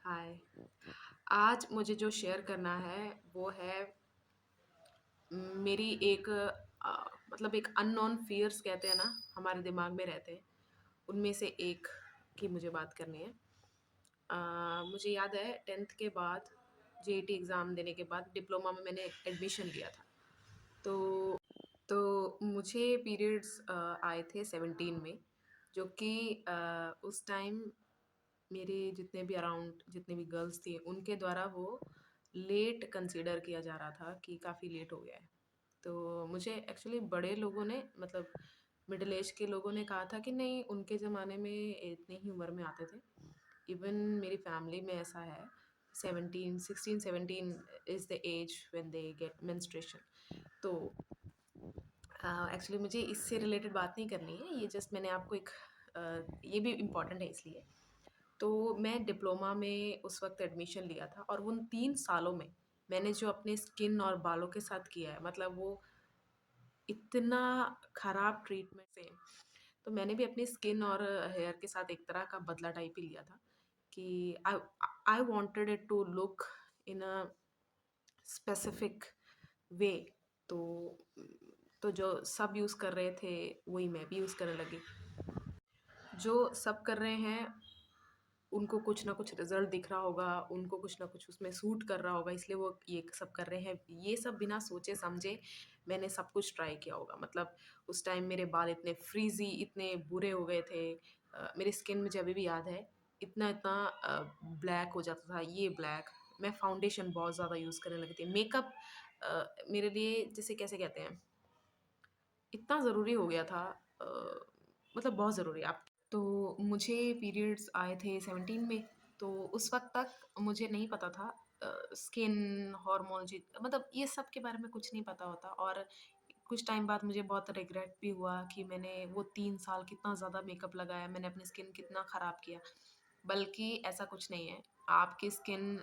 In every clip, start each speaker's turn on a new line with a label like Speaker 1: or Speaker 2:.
Speaker 1: हाय। आज मुझे जो शेयर करना है वो है मेरी एक मतलब एक अननोन फ़ियर्स कहते हैं ना, हमारे दिमाग में रहते हैं, उनमें से एक की मुझे बात करनी है। मुझे याद है 10th के बाद जेईटी एग्ज़ाम देने के बाद डिप्लोमा में मैंने एडमिशन लिया था। तो मुझे पीरियड्स आए थे 17 में, जो कि उस टाइम मेरे जितने भी अराउंड जितने भी गर्ल्स थी उनके द्वारा वो लेट कंसीडर किया जा रहा था कि काफ़ी लेट हो गया है। तो मुझे एक्चुअली बड़े लोगों ने मतलब मिडिल एज के लोगों ने कहा था कि नहीं, उनके ज़माने में इतनी ही उम्र में आते थे। इवन मेरी फैमिली में ऐसा है, 16 17 is the age when they get menstruation. तो एक्चुअली मुझे इससे रिलेटेड बात नहीं करनी है, ये जस्ट मैंने आपको एक ये भी इम्पॉर्टेंट है इसलिए। तो मैं डिप्लोमा में उस वक़्त एडमिशन लिया था और उन 3 सालों में मैंने जो अपने स्किन और बालों के साथ किया है, मतलब वो इतना ख़राब ट्रीटमेंट से, तो मैंने भी अपनी स्किन और हेयर के साथ एक तरह का बदला टाइप ही लिया था कि I I wanted it to look in a specific way. तो जो सब यूज़ कर रहे थे, वही मैं भी यूज़ करने लगी। जो सब कर रहे हैं उनको कुछ ना कुछ रिज़ल्ट दिख रहा होगा, उनको कुछ ना कुछ उसमें सूट कर रहा होगा, इसलिए वो ये सब कर रहे हैं। ये सब बिना सोचे-समझे मैंने सब कुछ ट्राई किया होगा। मतलब उस टाइम मेरे बाल इतने फ्रीज़ी, इतने बुरे हो गए थे। मेरी स्किन मुझे अभी भी याद है, इतना-इतना ब्लैक हो जाता था, ये ब्लैक। मैं फाउंडेशन बहुत ज़्यादा यूज़ करने लगी थी। मेकअप मेरे लिए जिसे कैसे कहते हैं, इतना ज़रूरी हो गया था, अ, मतलब बहुत ज़रूरी। आप तो मुझे पीरियड्स आए थे 17 में, तो उस वक़्त तक मुझे नहीं पता था स्किन, हार्मोन जी मतलब ये सब के बारे में कुछ नहीं पता होता। और कुछ टाइम बाद मुझे बहुत रिग्रेट भी हुआ कि मैंने वो 3 साल कितना ज़्यादा मेकअप लगाया, मैंने अपनी स्किन कितना ख़राब किया। बल्कि ऐसा कुछ नहीं है, आपकी स्किन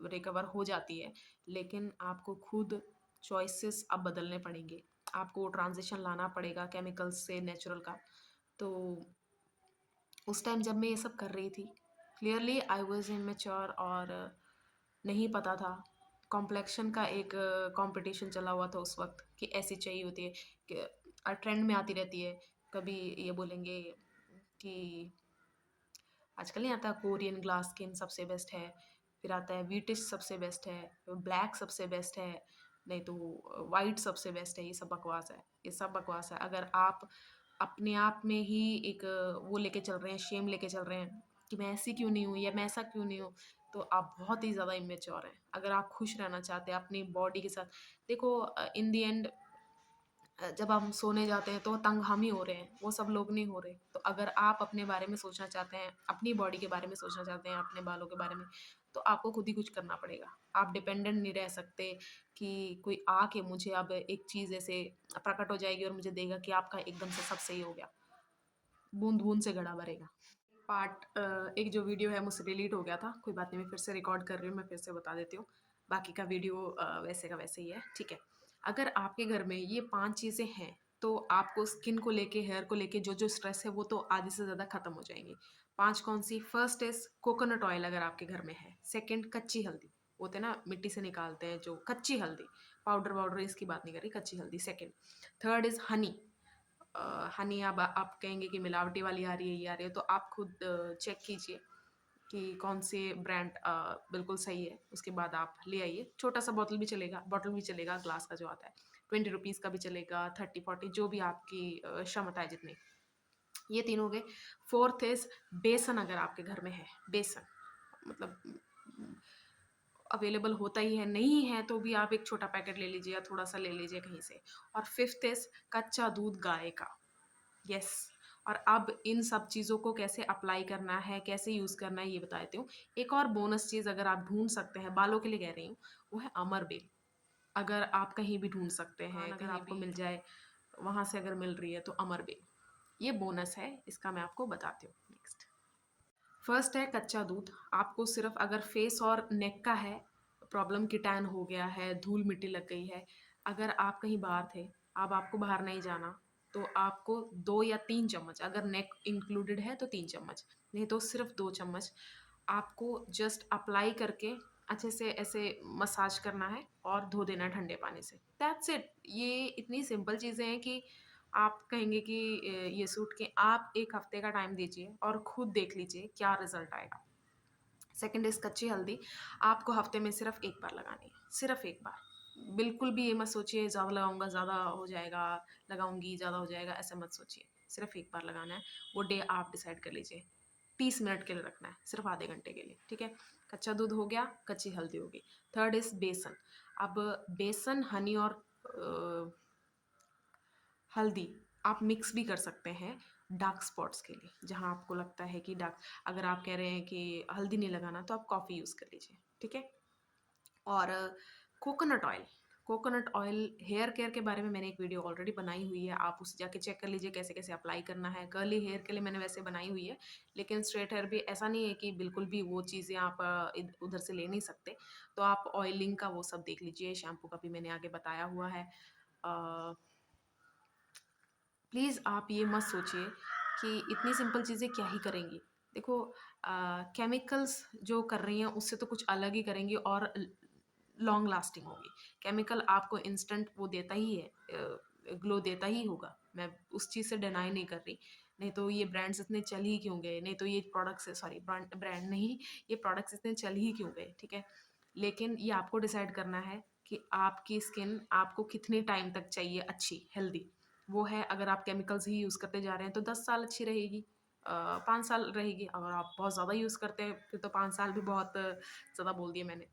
Speaker 1: रिकवर हो जाती है, लेकिन आपको खुद चॉइसेस अब बदलने पड़ेंगे। आपको ट्रांज़िशन लाना पड़ेगा केमिकल्स से नेचुरल का। तो उस टाइम जब मैं ये सब कर रही थी, क्लियरली आई वाज़ इमैच्योर और नहीं पता था। कॉम्प्लेक्शन का एक कॉम्पिटिशन चला हुआ था उस वक़्त कि ऐसी चाहिए होती है कि ट्रेंड में आती रहती है। कभी ये बोलेंगे कि आजकल नहीं आता कोरियन ग्लास स्किन सबसे बेस्ट है, फिर आता है व्हीटिश सबसे बेस्ट है, ब्लैक सबसे बेस्ट है, नहीं तो व्हाइट सबसे बेस्ट है। ये सब बकवास है, ये सब बकवास है। अगर आप अपने आप में ही एक वो लेके चल रहे हैं, शेम लेके चल रहे हैं कि मैं ऐसी क्यों नहीं हूँ या मैं ऐसा क्यों नहीं हूँ, तो आप बहुत ही ज़्यादा इमेच्योर हैं। अगर आप खुश रहना चाहते हैं अपनी बॉडी के साथ, देखो इन द एंड जब हम सोने जाते हैं तो तंग हम ही हो रहे हैं, वो सब लोग नहीं हो रहे। तो अगर आप अपने बारे में सोचना चाहते हैं, अपनी बॉडी के बारे में सोचना चाहते हैं, अपने बालों के बारे में, तो आपको खुद ही कुछ करना पड़ेगा। आप डिपेंडेंट नहीं रह सकते कि कोई आके मुझे अब एक चीज़ ऐसे प्रकट हो जाएगी और मुझे देगा कि आपका एकदम से सब सही हो गया। बूँद-बूँद से घड़ा भरेगा। एक जो वीडियो है मुझसे डिलीट हो गया था, कोई बात नहीं, मैं फिर से रिकॉर्ड कर रही हूँ, मैं फिर से बता देती हूँ। बाकी का वीडियो वैसे का वैसे ही है, ठीक है। अगर आपके घर में ये 5 चीज़ें हैं, तो आपको स्किन को लेके, हेयर को लेके जो-जो स्ट्रेस है, वो तो आधे से ज़्यादा खत्म हो जाएँगी। 5 कौन-सी? फर्स्ट इज़ कोकोनट ऑयल अगर आपके घर में है। सेकंड कच्ची हल्दी, वो होते हैं ना मिट्टी से निकालते हैं जो कच्ची हल्दी, पाउडर-वाउडर इसकी बात नहीं कर रही, कच्ची हल्दी second. Third is Honey. Honey अब आप कहेंगे कि मिलावटी वाली आ रही है, ये आ रही है, तो आप खुद चेक कीजिए कि कौन से ब्रांड बिल्कुल सही है। उसके बाद आप ले आइए। छोटा-सा बॉटल भी चलेगा, ग्लास का जो आता है। 20 रुपीज़ का भी चलेगा, 30-40 जो भी आपकी क्षमता है जितनी। ये 3 हो गए। फोर्थ इज़ बेसन अगर आपके घर में है, बेसन मतलब अवेलेबल होता ही है, नहीं है तो भी आप एक छोटा पैकेट ले लीजिए या थोड़ा-सा ले लीजिए कहीं से। और फिफ्थ इज़ कच्चा दूध गाय का। यस। और अब इन सब चीज़ों को कैसे अप्लाई करना है, कैसे यूज़ करना है, ये बता देती हूँ। एक और बोनस चीज़ अगर आप ढूँढ सकते हैं, बालों के लिए कह रही हूँ, वो है अमर बेल। अगर आप कहीं भी ढूँढ सकते हैं, अगर आपको मिल जाए, वहाँ से अगर मिल रही है तो अमर बेल। ये बोनस है, इसका मैं आपको बताती हूँ नेक्स्ट। फर्स्ट है कच्चा दूध। आपको सिर्फ़ अगर फेस और नेक का है, प्रॉब्लम कि टैन हो गया है, धूल-मिट्टी लग गई है, अगर आप कहीं बाहर थे, अब आपको बाहर नहीं जाना, तो आपको 2 या 3 चम्मच, अगर नेक इंक्लूडेड है तो 3 चम्मच, नहीं तो सिर्फ़ 2 चम्मच आपको जस्ट अप्लाई करके अच्छे से ऐसे मसाज करना है और धो देना है ठंडे पानी से। That's it. ये इतनी सिंपल चीज़ें हैं कि आप कहेंगे कि ये सूट के आप 1 हफ्ते का टाइम दीजिए और खुद देख लीजिए क्या रिज़ल्ट आएगा। सेकंड इज़ कच्ची हल्दी, आपको हफ्ते में सिर्फ़ 1 बार लगानी है, सिर्फ़ 1 बार। बिल्कुल भी ये मत सोचिए ज़्यादा लगाऊँगा, ज़्यादा हो जाएगा, लगाऊँगी ज़्यादा हो जाएगा, ऐसा मत सोचिए। सिर्फ़ 1 बार लगाना है, वो डे आप डिसाइड कर लीजिए। 30 मिनट के लिए रखना है, सिर्फ़ आधे घंटे के लिए, ठीक है? कच्चा दूध हो गया, कच्ची हल्दी हो गई। थर्ड इज़ बेसन। अब बेसन, हनी और हल्दी आप मिक्स भी कर सकते हैं डार्क स्पॉट्स के लिए। जहाँ आपको लगता है कि डार्क, अगर आप कह रहे हैं कि हल्दी नहीं लगाना तो आप कॉफ़ी यूज़ कर लीजिए, ठीक है? और coconut oil. Coconut oil hair care के बारे में मैंने एक वीडियो ऑलरेडी बनाई हुई है, आप उसे जाके चेक कर लीजिए कैसे-कैसे अप्लाई करना है। कर्ली हेयर के लिए मैंने वैसे बनाई हुई है, लेकिन स्ट्रेट हेयर भी ऐसा नहीं है कि बिल्कुल भी वो चीज़ें आप इध उधर से ले नहीं सकते। तो आप ऑयलिंग का वो सब देख लीजिए, शैम्पू का भी मैंने आगे बताया हुआ है। अ प्लीज़ आप ये मत सोचिए कि इतनी सिंपल चीज़ें क्या ही करेंगी। देखो केमिकल्स जो कर रही हैं उससे तो कुछ अलग ही करेंगी और लॉन्ग लास्टिंग होगी। केमिकल आपको इंस्टेंट वो देता ही है, ग्लो देता ही होगा। मैं उस चीज़ से डिनाई नहीं कर रही। नहीं तो ये ब्रांड्स इतने चल ही क्यों गए? नहीं तो ये प्रोडक्ट्स, सॉरी, ब्रांड ब्रांड नहीं, ये प्रोडक्ट्स इतने चल ही क्यों गए? ठीक है? लेकिन ये आपको डिसाइड करना है कि आपकी स्किन आपको कितने टाइम तक चाहिए अच्छी, हेल्दी। वो है, अगर आप केमिकल्स ही यूज़ करते जा रहे हैं तो 10 साल अच्छी रहेगी, 5 साल रहेगी। अगर आप बहुत ज़्यादा यूज़ करते हैं फिर तो 5 साल भी बहुत ज़्यादा बोल दिया मैंने।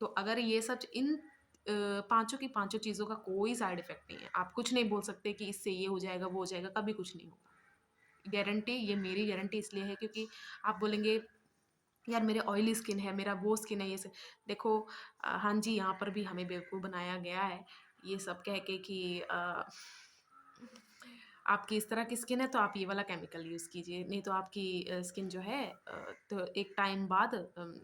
Speaker 1: तो अगर ये सच इन पाँचों की पाँचों चीज़ों का कोई साइड इफ़ेक्ट नहीं है। आप कुछ नहीं बोल सकते कि इससे ये हो जाएगा, वो हो जाएगा, कभी कुछ नहीं होगा। गारंटी, ये मेरी गारंटी इसलिए है क्योंकि आप बोलेंगे यार मेरे ऑयली स्किन है, मेरा वो स्किन है, ये सब। देखो हाँ जी, यहाँ पर भी हमें बेवकूफ़ बनाया गया है, ये सब कह के कि आपकी इस तरह की स्किन है तो आप ये वाला केमिकल यूज़ कीजिए, नहीं तो आपकी स्किन जो है तो एक टाइम बाद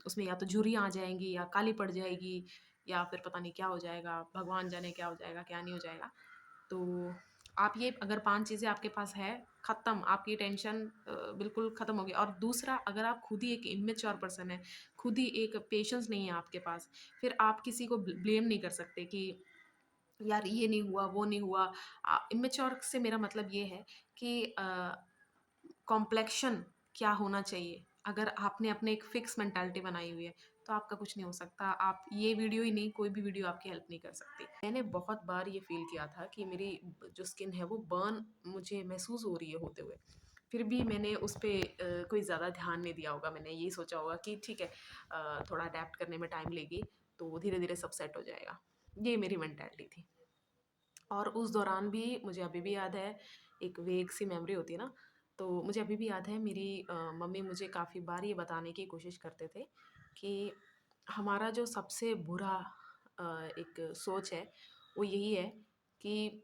Speaker 1: उसमें या तो झुर्रियाँ आ जाएँगी या काली पड़ जाएगी या फिर पता नहीं क्या हो जाएगा, भगवान जाने क्या हो जाएगा, क्या नहीं हो जाएगा। तो आप ये अगर 5 चीज़ें आपके पास है, ख़त्म, आपकी टेंशन बिल्कुल ख़त्म हो गई। और दूसरा, अगर आप खुद ही एक इमैच्योर पर्सन हैं, खुद ही एक पेशेंस नहीं है आपके पास, फिर आप किसी को ब्लेम नहीं कर सकते कि यार ये नहीं हुआ, वो नहीं हुआ। इमैच्योर से मेरा मतलब ये है कि कॉम्प्लेक्शन क्या होना चाहिए। अगर आपने अपने एक फिक्स मेंटालिटी बनाई हुई है, तो आपका कुछ नहीं हो सकता। आप ये वीडियो ही नहीं, कोई भी वीडियो आपकी हेल्प नहीं कर सकती। मैंने बहुत बार ये फ़ील किया था कि मेरी जो स्किन है वो बर्न मुझे महसूस हो रही है होते हुए। फिर भी मैंने उस पे कोई ज़्यादा ध्यान नहीं दिया होगा। मैंने यही सोचा होगा कि ठीक है, थोड़ा अडैप्ट करने में टाइम लेगी, तो धीरे-धीरे सब सेट हो जाएगा। ये मेरी मेंटालिटी थी। और उस दौरान भी मुझे अभी भी याद है, एक वेग सी मेमोरी होती है ना, तो मुझे अभी भी याद है मेरी मम्मी मुझे काफ़ी बार ये बताने की कोशिश करते थे कि हमारा जो सबसे बुरा एक सोच है, वो यही है कि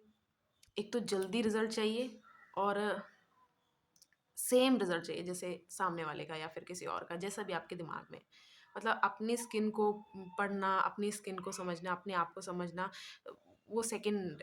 Speaker 1: एक तो जल्दी रिज़ल्ट चाहिए और सेम रिज़ल्ट चाहिए जैसे सामने वाले का या फिर किसी और का, जैसा भी आपके दिमाग में। मतलब अपनी स्किन को पढ़ना, अपनी स्किन को समझना, अपने आप को समझना, वो सेकंड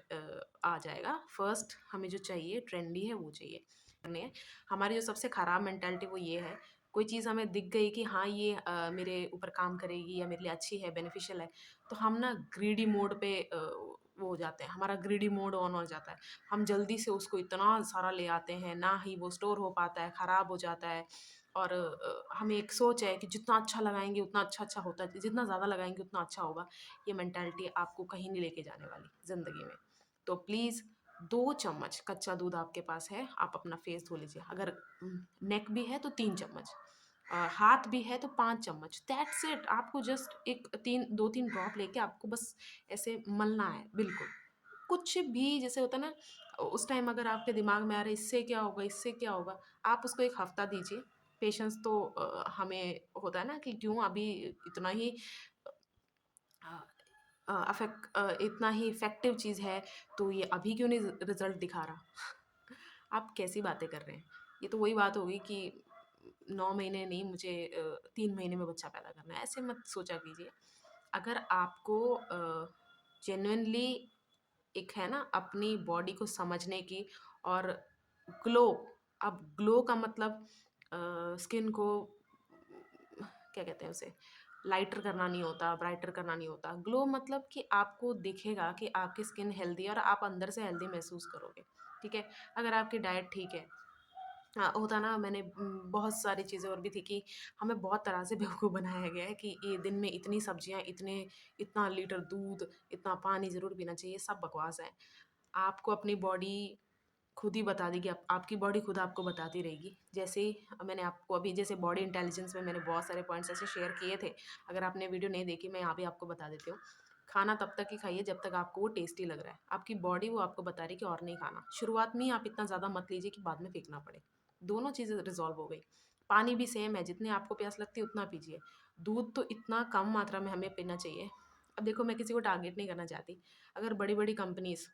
Speaker 1: आ जाएगा। फर्स्ट हमें जो चाहिए ट्रेंडी है वो चाहिए। ने हमारी जो सबसे ख़राब मेंटालिटी वो ये है, कोई चीज़ हमें दिख गई कि हाँ ये मेरे ऊपर काम करेगी या मेरे लिए अच्छी है, बेनिफिशियल है, तो हम ना ग्रीडी मोड पे वो हो जाते हैं, हमारा ग्रीडी मोड ऑन हो जाता है। हम जल्दी से उसको इतना सारा ले आते हैं, ना ही वो स्टोर हो पाता है, ख़राब हो जाता है। और हमें एक सोच है कि जितना अच्छा लगाएँगे उतना अच्छा-अच्छा होता है, जितना ज़्यादा लगाएँगे उतना अच्छा होगा। ये मेंटालिटी आपको कहीं नहीं लेके जाने वाली ज़िंदगी में। तो प्लीज़ 2 चम्मच कच्चा दूध आपके पास है, आप अपना फेस धो लीजिए। अगर नेक भी है तो 3 चम्मच, हाथ भी है तो 5 चम्मच, दैट्स इट। आपको जस्ट एक 3 2-3 ड्रॉप लेके आपको बस ऐसे मलना है, बिल्कुल। कुछ भी जैसे होता है ना, उस टाइम अगर आपके दिमाग में आ रहा है इससे क्या होगा, इससे क्या होगा, आप उसको 1 हफ्ता दीजिए। पेशेंस तो हमें होता है ना कि क्यों अभी इतना ही इतना ही इफ़ेक्टिव चीज़ है, तो ये अभी क्यों नहीं रिज़ल्ट दिखा रहा? आप कैसी बातें कर रहे हैं? ये तो वही बात हो गई कि 9 महीने नहीं, मुझे 3 महीने में बच्चा पैदा करना है, ऐसे मत सोचा कीजिए। अगर आपको जेन्युइनली एक है ना अपनी बॉडी को समझने की और ग्लो, अब ग्लो का मतलब स्किन को क्या कहते हैं उसे, लाइटर करना नहीं होता, ब्राइटर करना नहीं होता। ग्लो मतलब कि आपको दिखेगा कि आपकी स्किन हेल्दी है और आप अंदर से हेल्दी महसूस करोगे, ठीक है? अगर आपकी डाइट ठीक है। हाँ, होता ना, मैंने बहुत सारी चीज़ें और भी थी कि हमें बहुत तरह से बेवकूफ़ बनाया गया है कि ये दिन में इतनी सब्जियाँ, इतना लीटर दूध, इतना पानी ज़रूर पीना चाहिए, सब बकवास है। आपको अपनी बॉडी खुद ही बता देगी, आपकी बॉडी खुद आपको बताती रहेगी। जैसे ही मैंने आपको अभी जैसे बॉडी इंटेलिजेंस में मैंने बहुत सारे पॉइंट्स ऐसे शेयर किए थे। अगर आपने वीडियो नहीं देखी, मैं यहाँ भी आपको बता देती हूँ। खाना तब तक ही खाइए जब तक आपको वो टेस्टी लग रहा है। आपकी बॉडी वो आपको बता रही है कि और नहीं खाना। शुरुआत में ही आप इतना ज़्यादा मत लीजिए कि बाद में फेंकना पड़े। दोनों चीज़ें रिज़ॉल्व हो गई। पानी भी सेम है, जितनी आपको प्यास लगती है उतना पीजिए। दूध तो इतना कम मात्रा में हमें पीना चाहिए। अब देखो, मैं किसी को टारगेट नहीं करना चाहती। अगर बड़ी-बड़ी कंपनीज़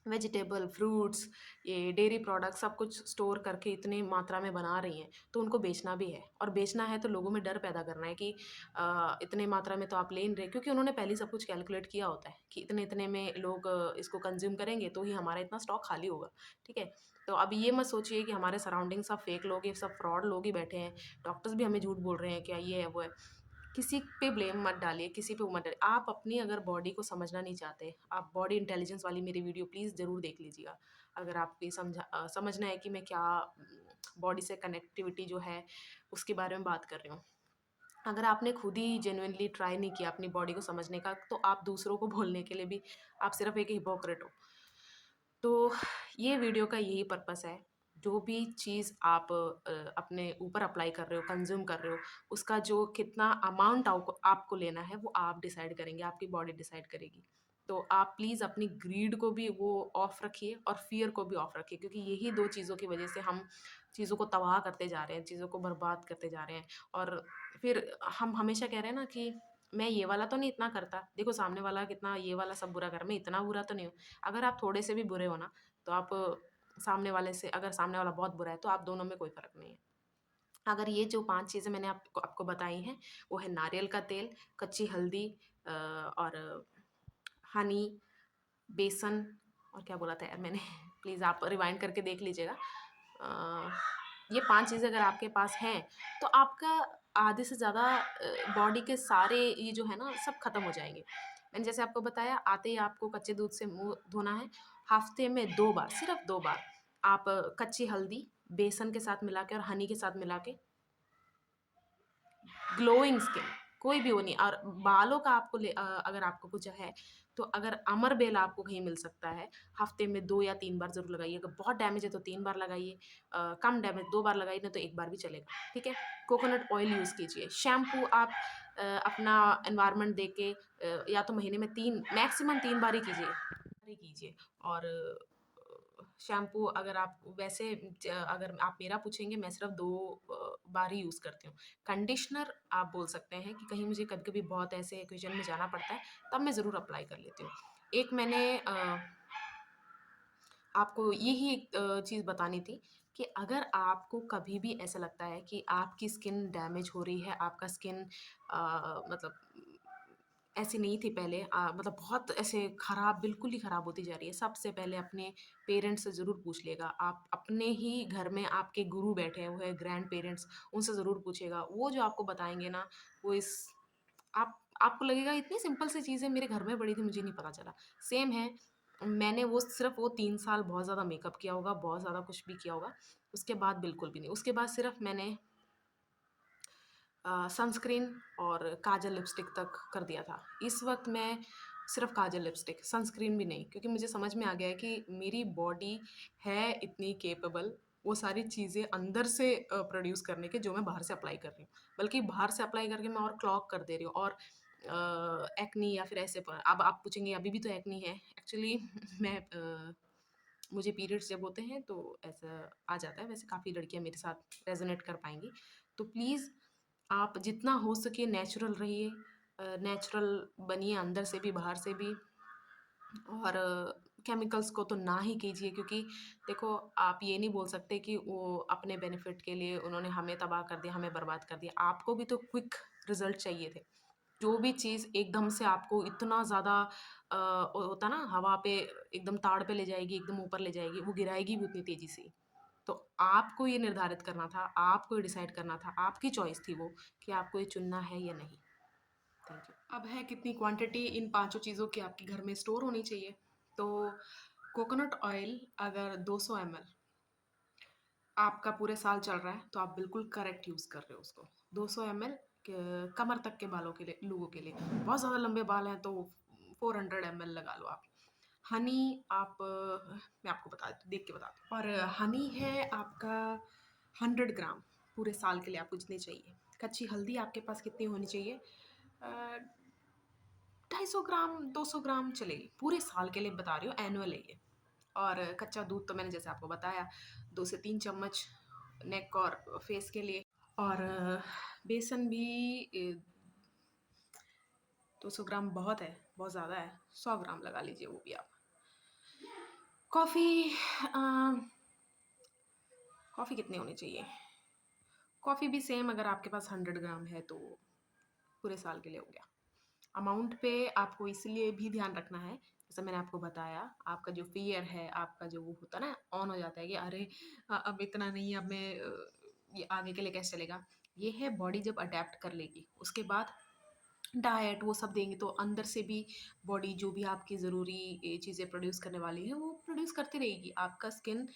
Speaker 1: वेजिटेबल, फ्रूट्स, ये डेयरी प्रोडक्ट्स सब कुछ स्टोर करके इतनी मात्रा में बना रही हैं, तो उनको बेचना भी है, और बेचना है तो लोगों में डर पैदा करना है कि इतने मात्रा में तो आप ले नहीं रहे, क्योंकि उन्होंने पहले ही सब कुछ कैलकुलेट किया होता है कि इतने-इतने में लोग इसको कंज़्यूम करेंगे तो ही हमारा इतना स्टॉक खाली होगा, ठीक है? तो अब ये मत सोचिए कि हमारे सराउंडिंग सब फेक लोग, ये सब फ्रॉड लोग ही बैठे हैं, डॉक्टर्स भी हमें झूठ बोल रहे हैं, क्या ये है, वो है। किसी पे ब्लेम मत डालिए, किसी पे वो मत डालिए। आप अपनी अगर बॉडी को समझना नहीं चाहते, आप बॉडी इंटेलिजेंस वाली मेरी वीडियो प्लीज़ ज़रूर देख लीजिएगा। अगर आपको ये समझना है कि मैं क्या बॉडी से कनेक्टिविटी जो है, उसके बारे में बात कर रही हूँ। अगर आपने खुद ही जेनुइनली ट्राई नहीं किया अपनी बॉडी को समझने का, तो आप दूसरों को बोलने के लिए भी आप सिर्फ़ एक हिपोक्रेट हो। तो ये वीडियो का यही पर्पस है। जो भी चीज़ आप अपने ऊपर अप्लाई कर रहे हो, कंज़्यूम कर रहे हो, उसका जो कितना अमाउंट आपको आपको लेना है, वो आप डिसाइड करेंगे, आपकी बॉडी डिसाइड करेगी। तो आप प्लीज़ अपनी ग्रीड को भी वो ऑफ रखिए और फ़ियर को भी ऑफ रखिए, क्योंकि यही 2 चीज़ों की वज़ह से हम चीज़ों को तबाह करते जा रहे हैं, चीज़ों को बर्बाद करते जा रहे हैं। और फिर हम हमेशा कह रहे हैं ना कि मैं ये वाला तो नहीं इतना करता, देखो सामने वाला कितना ये वाला सब बुरा कर रहा है, मैं इतना बुरा तो नहीं हूँ। अगर आप थोड़े से भी बुरे हो ना, तो आप सामने वाले से, अगर सामने वाला बहुत बुरा है, तो आप दोनों में कोई फ़र्क नहीं है। अगर ये जो 5 चीज़ें मैंने आपको आपको बताई हैं, वो है नारियल का तेल, कच्ची हल्दी, और हनी, बेसन, और क्या बोला था यार मैंने? प्लीज़ आप रिवाइंड करके देख लीजिएगा। अ, ये 5 चीज़ें अगर आपके पास हैं, तो आपका आधे से ज़्यादा बॉडी के सारे ये जो है ना, सब खत्म हो जाएँगे। मैंने जैसे आपको बताया, आते ही आपको कच्चे दूध से मुँह धोना है। हफ़्ते में 2 बार, सिर्फ़ 2 बार आप कच्ची हल्दी बेसन के साथ मिला के और हनी के साथ मिला के, ग्लोइंग स्किन, कोई भी वो नहीं। और बालों का अगर आपको कुछ है, तो अगर अमर बेल आपको कहीं मिल सकता है, हफ्ते में 2 या 3 बार ज़रूर लगाइए। अगर बहुत डैमेज है तो 3 बार लगाइए, कम डैमेज 2 बार लगाइए, नहीं तो 1 बार भी चलेगा, ठीक है? कोकोनट ऑयल यूज़ कीजिए। शैम्पू आप अपना एनवायरनमेंट देख के या तो महीने में 3, मैक्सिमम 3 बार ही कीजिए। और शैम्पू अगर आप वैसे अगर आप मेरा पूछेंगे, मैं सिर्फ़ 2 बार ही यूज़ करती हूँ। कंडीशनर आप बोल सकते हैं कि कहीं मुझे कभी-कभी बहुत ऐसे ओकेज़न में जाना पड़ता है, तब मैं ज़रूर अप्लाई कर लेती हूँ। एक मैंने आपको यही एक चीज़ बतानी थी कि अगर आपको कभी भी ऐसा लगता है कि आपकी स्किन डैमेज हो रही है, आपका स्किन मतलब ऐसी नहीं थी पहले, मतलब बहुत ऐसे खराब, बिल्कुल ही खराब होती जा रही है, सबसे पहले अपने पेरेंट्स से ज़रूर पूछ लिएगा। आप अपने ही घर में आपके गुरु बैठे हुए हैं, ग्रैंड पेरेंट्स, उनसे ज़रूर पूछिएगा। वो जो आपको बताएँगे ना, वो इस आपको लगेगा इतनी सिंपल सी चीज़ है, मेरे घर में पड़ी थी, मुझे नहीं पता चला। सेम है, मैंने वो सिर्फ़ वो 3 साल बहुत ज़्यादा मेकअप किया होगा, बहुत ज़्यादा कुछ भी किया होगा, उसके बाद बिल्कुल भी नहीं। उसके बाद सिर्फ़ मैंने सनस्क्रीन और काजल लिपस्टिक तक कर दिया था। इस वक़्त मैं सिर्फ़ काजल लिपस्टिक, सनस्क्रीन भी नहीं, क्योंकि मुझे समझ में आ गया है कि मेरी बॉडी है इतनी कैपेबल, वो सारी चीज़ें अंदर से प्रोड्यूस करने के, जो मैं बाहर से अप्लाई कर रही हूँ। बल्कि बाहर से अप्लाई करके मैं और क्लॉग कर दे रही हूँ, और एक्ने या फिर ऐसे प अब आप पूछेंगे अभी भी तो एक्ने है। एक्चुअली मैं मुझे पीरियड्स जब होते हैं तो ऐसा आ जाता है, वैसे काफ़ी लड़कियाँ मेरे साथ रेज़ोनेट कर पाएँगी। तो प्लीज़ आप जितना हो सके नेचुरल रहिए, नेचुरल बनिए अंदर से भी, बाहर से भी। और केमिकल्स को तो ना ही कीजिए, क्योंकि देखो, आप ये नहीं बोल सकते कि वो अपने बेनिफिट के लिए उन्होंने हमें तबाह कर दिया, हमें बर्बाद कर दिया। आपको भी तो क्विक रिज़ल्ट चाहिए थे। जो भी चीज़ एकदम से आपको इतना ज़्यादा होता ना, हवा पे एकदम ताड़ पे ले जाएगी, एकदम ऊपर ले जाएगी, वो गिराएगी भी उतनी तेज़ी से ही। तो आपको ये निर्धारित करना था, आपको ये डिसाइड करना था, आपकी चॉइस थी वो कि आपको ये चुनना है या नहीं। Thank you. अब है कितनी क्वांटिटी इन पाँचों चीज़ों की आपके घर में स्टोर होनी चाहिए। तो कोकोनट ऑयल अगर 200 ml आपका पूरे साल चल रहा है, तो आप बिल्कुल करेक्ट यूज़ कर रहे हो उसको। 200 ml कमर तक के बालों के लिए, लोगों के लिए। बहुत ज़्यादा लंबे बाल हैं तो 400 ml लगा लो आप। हनी आप मैं आपको देख के बताती हूँ। और हनी है आपका 100 ग्राम पूरे साल के लिए आपको जितनी चाहिए। कच्ची हल्दी आपके पास कितनी होनी चाहिए? 250 ग्राम 200 ग्राम चलेगी, पूरे साल के लिए बता रही हूँ, एनुअल है ये। और कच्चा दूध तो मैंने जैसे आपको बताया, 2 से 3 चम्मच नेक और फेस के लिए। और बेसन भी 200 ग्राम बहुत है, बहुत ज़्यादा है, 100 ग्राम लगा लीजिए वो भी आप। कॉफ़ी कॉफ़ी कितनी होनी चाहिए? कॉफ़ी भी सेम, अगर आपके पास 100 ग्राम है तो पूरे साल के लिए हो गया। अमाउंट पे आपको इसलिए भी ध्यान रखना है, जैसे मैंने आपको बताया, आपका जो फ़ियर है, आपका जो वो होता है ना, ऑन हो जाता है कि अरे अब इतना नहीं, अब मैं ये आगे के लिए कैसे चलेगा? ये है बॉडी जब अडैप्ट कर लेगी, उसके बाद डाइट वो सब देंगे तो अंदर से भी बॉडी जो भी आपकी ज़रूरी चीज़ें प्रोड्यूस करने वाली है, वो प्रोड्यूस करती रहेगी। आपका स्किन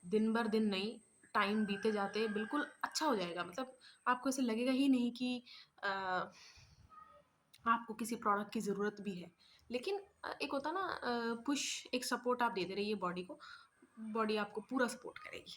Speaker 1: दिन बर दिन नहीं, टाइम बीते जाते बिल्कुल अच्छा हो जाएगा। मतलब आपको ऐसे लगेगा ही नहीं कि अ आपको किसी प्रोडक्ट की ज़रूरत भी है। लेकिन एक होता है ना पुश, एक सपोर्ट आप देते रहिए बॉडी को, बॉडी आपको पूरा सपोर्ट करेगी।